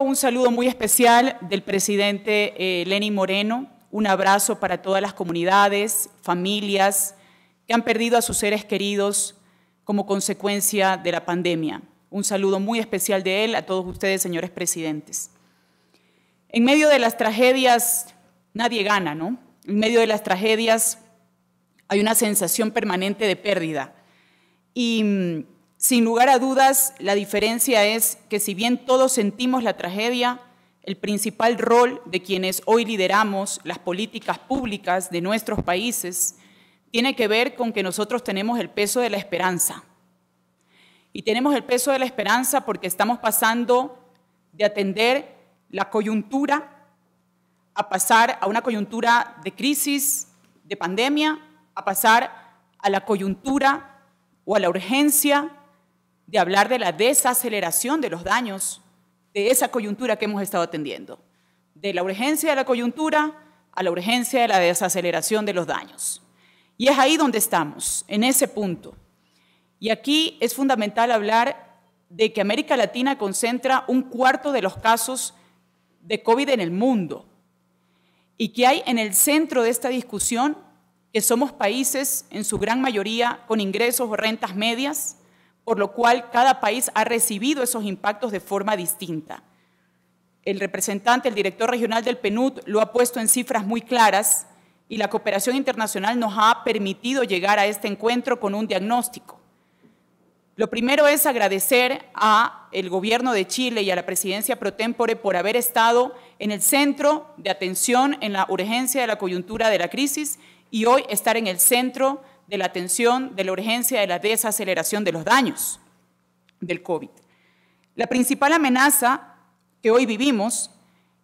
Un saludo muy especial del presidente Lenín Moreno, un abrazo para todas las comunidades, familias que han perdido a sus seres queridos como consecuencia de la pandemia. Un saludo muy especial de él a todos ustedes, señores presidentes. En medio de las tragedias nadie gana, ¿no? En medio de las tragedias hay una sensación permanente de pérdida y sin lugar a dudas, la diferencia es que si bien todos sentimos la tragedia, el principal rol de quienes hoy lideramos las políticas públicas de nuestros países tiene que ver con que nosotros tenemos el peso de la esperanza. Y tenemos el peso de la esperanza porque estamos pasando de atender la coyuntura a pasar a una coyuntura de crisis, de pandemia, a pasar a la coyuntura o a la urgencia de hablar de la desaceleración de los daños de esa coyuntura que hemos estado atendiendo. De la urgencia de la coyuntura a la urgencia de la desaceleración de los daños. Y es ahí donde estamos, en ese punto. Y aquí es fundamental hablar de que América Latina concentra 1/4 de los casos de COVID en el mundo. Y que hay en el centro de esta discusión que somos países, en su gran mayoría, con ingresos o rentas medias, por lo cual cada país ha recibido esos impactos de forma distinta. El representante, el director regional del PNUD, lo ha puesto en cifras muy claras y la cooperación internacional nos ha permitido llegar a este encuentro con un diagnóstico. Lo primero es agradecer al gobierno de Chile y a la presidencia pro tempore por haber estado en el centro de atención en la urgencia de la coyuntura de la crisis y hoy estar en el centro de la atención de la urgencia de la desaceleración de los daños del COVID. La principal amenaza que hoy vivimos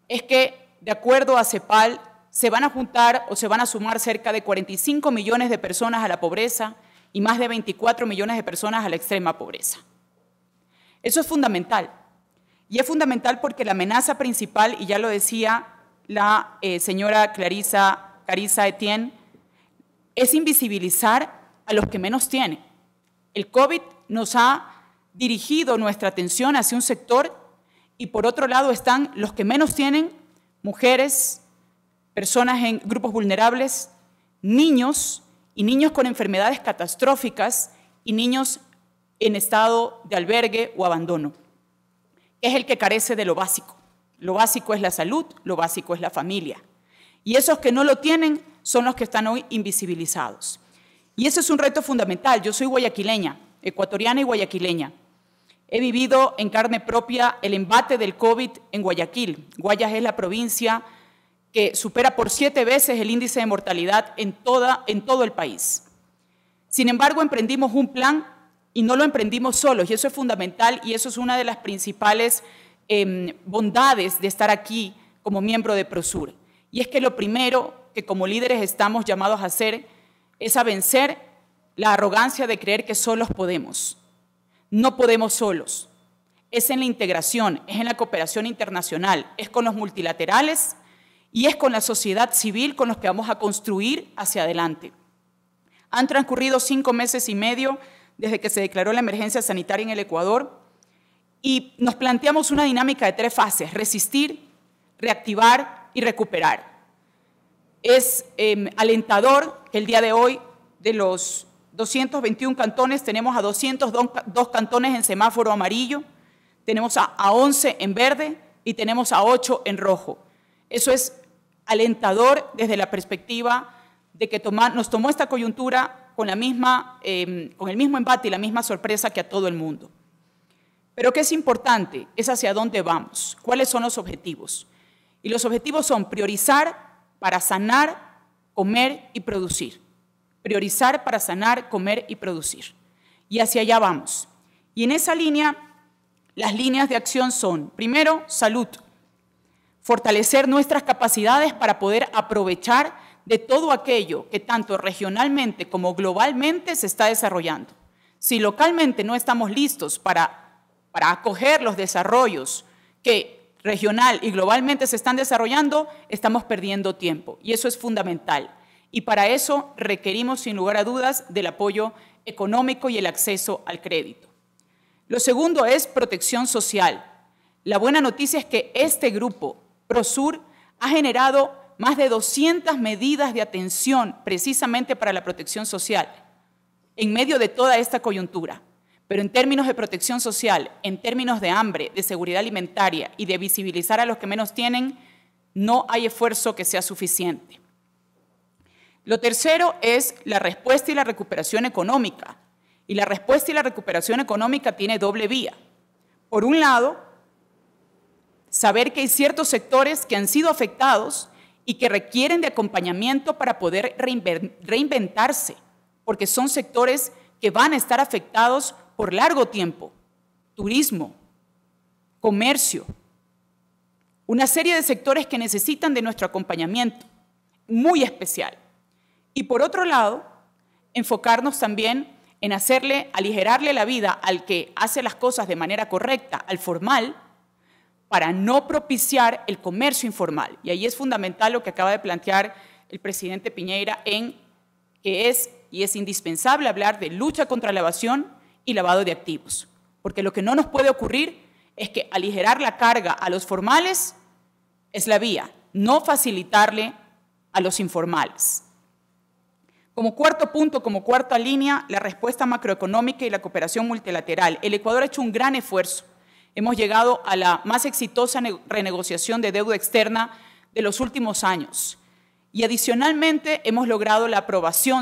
es que, de acuerdo a CEPAL, se van a juntar o se van a sumar cerca de 45 millones de personas a la pobreza y más de 24 millones de personas a la extrema pobreza. Eso es fundamental. Y es fundamental porque la amenaza principal, y ya lo decía la señora Carissa Etienne, es invisibilizar a los que menos tienen. El COVID nos ha dirigido nuestra atención hacia un sector y por otro lado están los que menos tienen, mujeres, personas en grupos vulnerables, niños y niños con enfermedades catastróficas y niños en estado de albergue o abandono. Es el que carece de lo básico. Lo básico es la salud, lo básico es la familia. Y esos que no lo tienen son los que están hoy invisibilizados. Y ese es un reto fundamental. Yo soy guayaquileña, ecuatoriana y guayaquileña. He vivido en carne propia el embate del COVID en Guayaquil. Guayas es la provincia que supera por 7 veces el índice de mortalidad en todo el país. Sin embargo, emprendimos un plan y no lo emprendimos solos, y eso es fundamental y eso es una de las principales bondades de estar aquí como miembro de Prosur. Y es que lo primero que como líderes estamos llamados a hacer es a vencer la arrogancia de creer que solos podemos. No podemos solos. Es en la integración, es en la cooperación internacional, es con los multilaterales y es con la sociedad civil con los que vamos a construir hacia adelante. Han transcurrido 5 meses y medio desde que se declaró la emergencia sanitaria en el Ecuador y nos planteamos una dinámica de 3 fases: resistir, reactivar y recuperar. Es alentador que el día de hoy, de los 221 cantones, tenemos a 202 cantones en semáforo amarillo, tenemos a 11 en verde y tenemos a 8 en rojo. Eso es alentador desde la perspectiva de que nos tomó esta coyuntura con el mismo embate y la misma sorpresa que a todo el mundo. Pero ¿qué es importante? Es hacia dónde vamos, cuáles son los objetivos. Y los objetivos son priorizar para sanar, comer y producir. Priorizar para sanar, comer y producir. Y hacia allá vamos. Y en esa línea, las líneas de acción son, primero, salud. Fortalecer nuestras capacidades para poder aprovechar de todo aquello que tanto regionalmente como globalmente se está desarrollando. Si localmente no estamos listos para acoger los desarrollos que regional y globalmente se están desarrollando, estamos perdiendo tiempo y eso es fundamental. Y para eso requerimos, sin lugar a dudas, del apoyo económico y el acceso al crédito. Lo segundo es protección social. La buena noticia es que este grupo, Prosur, ha generado más de 200 medidas de atención precisamente para la protección social en medio de toda esta coyuntura. Pero en términos de protección social, en términos de hambre, de seguridad alimentaria y de visibilizar a los que menos tienen, no hay esfuerzo que sea suficiente. Lo tercero es la respuesta y la recuperación económica. Y la respuesta y la recuperación económica tiene doble vía. Por un lado, saber que hay ciertos sectores que han sido afectados y que requieren de acompañamiento para poder reinventarse, porque son sectores que van a estar afectados por largo tiempo. Turismo, comercio, una serie de sectores que necesitan de nuestro acompañamiento muy especial. Y por otro lado, enfocarnos también en aligerarle la vida al que hace las cosas de manera correcta, al formal, para no propiciar el comercio informal. Y ahí es fundamental lo que acaba de plantear el presidente Piñera que es indispensable hablar de lucha contra la evasión y lavado de activos. Porque lo que no nos puede ocurrir es que aligerar la carga a los formales es la vía, no facilitarle a los informales. Como cuarto punto, como cuarta línea, la respuesta macroeconómica y la cooperación multilateral. El Ecuador ha hecho un gran esfuerzo. Hemos llegado a la más exitosa renegociación de deuda externa de los últimos años. Y adicionalmente hemos logrado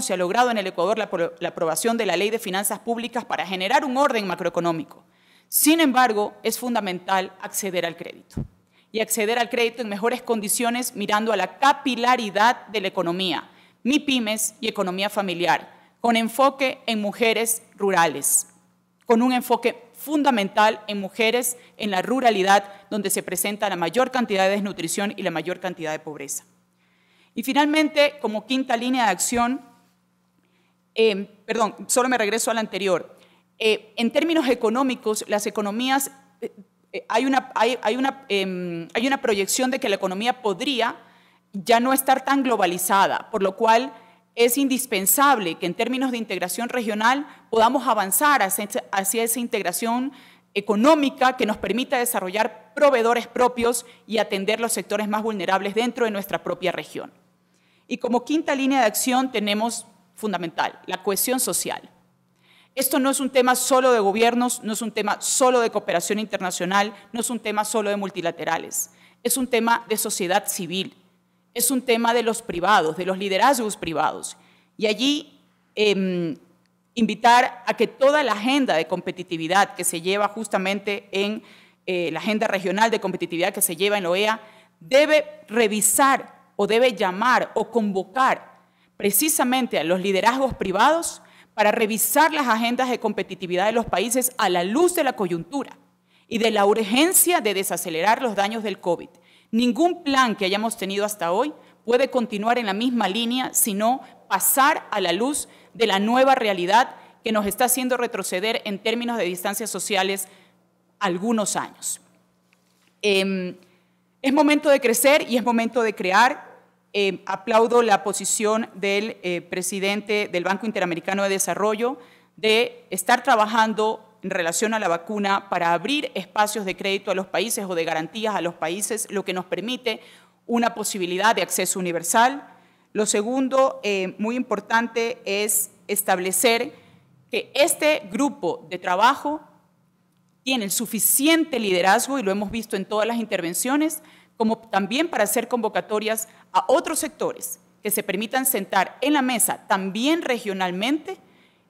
se ha logrado en el Ecuador la aprobación de la Ley de Finanzas Públicas para generar un orden macroeconómico. Sin embargo, es fundamental acceder al crédito. Y acceder al crédito en mejores condiciones mirando a la capilaridad de la economía, MIPYMES y economía familiar, con enfoque en mujeres rurales, con un enfoque fundamental en mujeres en la ruralidad, donde se presenta la mayor cantidad de desnutrición y la mayor cantidad de pobreza. Y finalmente, como quinta línea de acción, solo me regreso a la anterior. En términos económicos, las economías, hay una proyección de que la economía podría ya no estar tan globalizada, por lo cual es indispensable que en términos de integración regional podamos avanzar hacia esa integración económica que nos permita desarrollar proveedores propios y atender los sectores más vulnerables dentro de nuestra propia región. Y como quinta línea de acción tenemos fundamental, la cohesión social. Esto no es un tema solo de gobiernos, no es un tema solo de cooperación internacional, no es un tema solo de multilaterales, es un tema de sociedad civil. Es un tema de los privados, de los liderazgos privados. Y allí invitar a que toda la agenda de competitividad que se lleva justamente en la agenda regional de competitividad que se lleva en la OEA, debe revisar o debe llamar o convocar precisamente a los liderazgos privados para revisar las agendas de competitividad de los países a la luz de la coyuntura y de la urgencia de desacelerar los daños del COVID. Ningún plan que hayamos tenido hasta hoy puede continuar en la misma línea, sino pasar a la luz de la nueva realidad que nos está haciendo retroceder en términos de distancias sociales algunos años. Es momento de crecer y es momento de crear. Aplaudo la posición del presidente del Banco Interamericano de Desarrollo de estar trabajando en relación a la vacuna para abrir espacios de crédito a los países o de garantías a los países, lo que nos permite una posibilidad de acceso universal. Lo segundo, muy importante, es establecer que este grupo de trabajo tiene el suficiente liderazgo, y lo hemos visto en todas las intervenciones, como también para hacer convocatorias a otros sectores que se permitan sentar en la mesa también regionalmente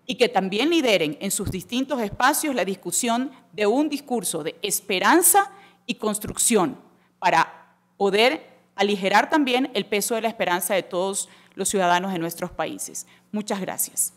y que también lideren en sus distintos espacios la discusión de un discurso de esperanza y construcción para poder aligerar también el peso de la esperanza de todos los ciudadanos de nuestros países. Muchas gracias.